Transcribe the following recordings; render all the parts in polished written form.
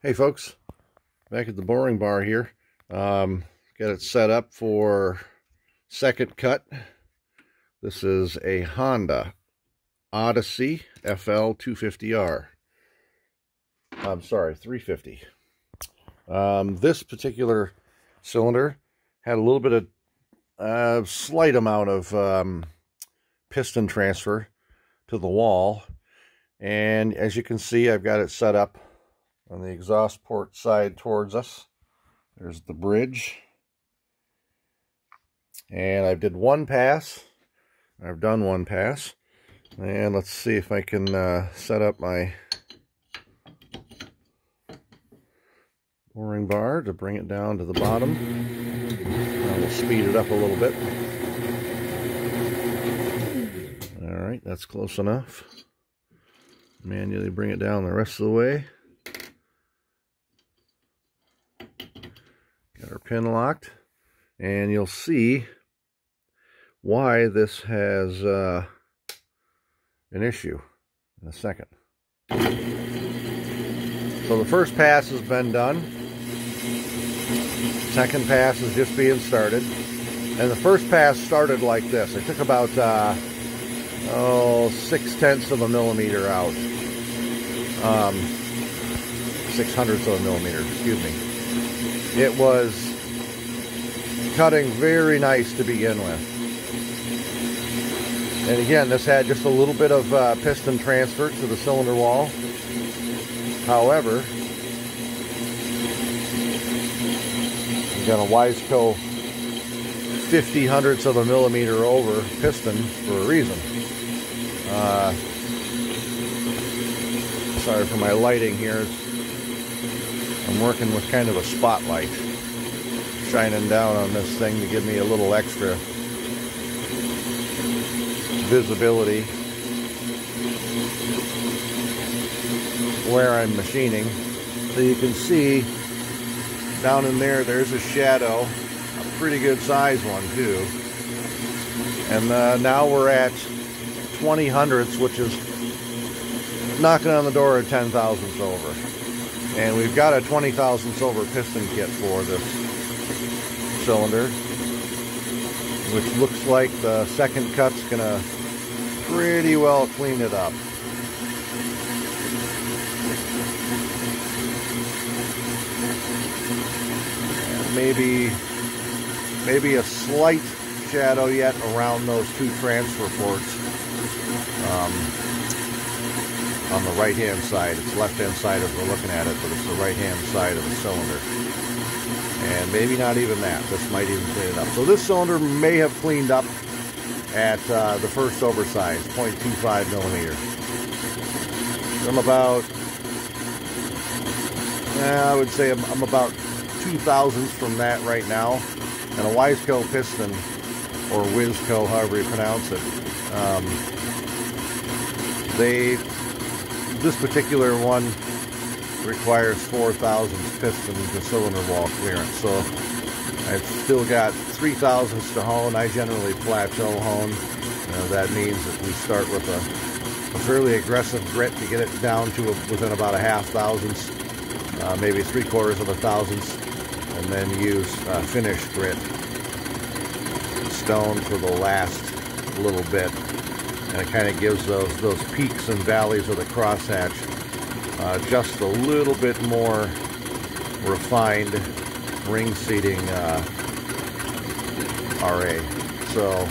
Hey folks, back at the boring bar here. Got it set up for second cut. This is a Honda Odyssey FL 250R. I'm sorry, 350. This particular cylinder had a little bit of slight amount of piston transfer to the wall, and as you can see, I've got it set up on the exhaust port side towards us. There's the bridge. And I did one pass. I've done one pass. And let's see if I can set up my boring bar to bring it down to the bottom. We'll speed it up a little bit. Alright, that's close enough. Manually bring it down the rest of the way. Got our pin locked, and you'll see why this has an issue in a second. So the first pass has been done. Second pass is just being started. And the first pass started like this. I took about 0.6 of a millimeter out. 0.06 of a millimeter, excuse me. It was cutting very nice to begin with. And again, this had just a little bit of piston transfer to the cylinder wall. However, we've got a Wiseco 0.50 of a millimeter over piston for a reason. Sorry for my lighting here. I'm working with kind of a spotlight shining down on this thing to give me a little extra visibility where I'm machining. So you can see down in there, there's a shadow, a pretty good size one too. And now we're at 20 hundredths, which is knocking on the door at 10 thousandths over. And we've got a 20 thousandths over piston kit for this cylinder, which looks like the second cut's gonna pretty well clean it up. And maybe a slight shadow yet around those two transfer ports. On the right-hand side. It's left-hand side as we're looking at it, but it's the right-hand side of the cylinder. And maybe not even that. This might even clean it up. So this cylinder may have cleaned up at the first oversized, 0.25 millimeter. I'm about, I would say I'm about 2 thousandths from that right now. And a Wiseco piston, or Wizco, however you pronounce it, this particular one requires 4 thousandths piston to cylinder wall clearance. So I've still got 3 thousandths to hone. I generally plateau hone. That means that we start with a fairly aggressive grit to get it down to within about a 0.5 thousandths, maybe 3/4 of a thousandths, and then use finish grit, stone for the last little bit. And it kind of gives those peaks and valleys of the crosshatch just a little bit more refined ring seating RA. So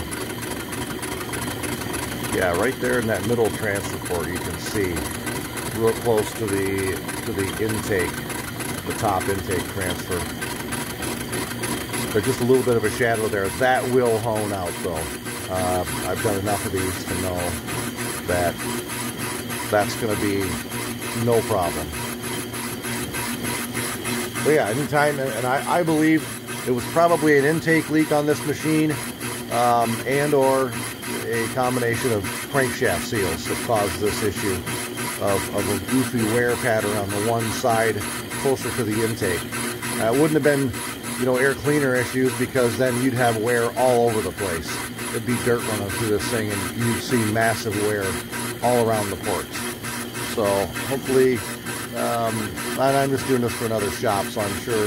yeah, right there in that middle transfer port, you can see real close to the intake, the top intake transfer. But just a little bit of a shadow there. That will hone out though. I've done enough of these to know that that's going to be no problem. But yeah, anytime, and I believe it was probably an intake leak on this machine, and or a combination of crankshaft seals that caused this issue of a goofy wear pattern on the one side closer to the intake. It wouldn't have been, air cleaner issues, because then you'd have wear all over the place. It'd be dirt running through this thing, and you'd see massive wear all around the ports. So hopefully And I'm just doing this for another shop, so I'm sure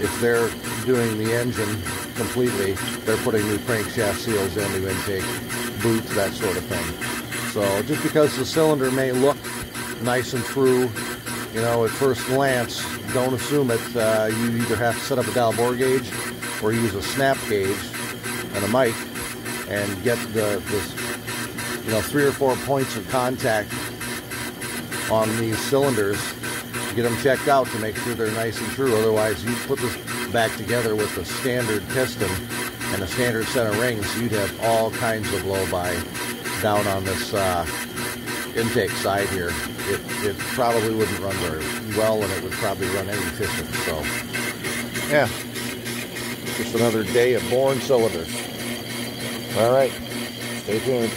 if they're doing the engine completely, they're putting new crankshaft seals in, new intake boots, that sort of thing. So just because the cylinder may look nice and true, you know, at first glance, don't assume it. You either have to set up a dial bore gauge or use a snap gauge and a mic and get the 3 or 4 points of contact on these cylinders, get them checked out to make sure they're nice and true. Otherwise, you put this back together with a standard piston and a standard set of rings, you'd have all kinds of blow-by down on this intake side here. It probably wouldn't run very well, and it would probably run inefficient. So, yeah, just another day of boring cylinders. All right, stay tuned.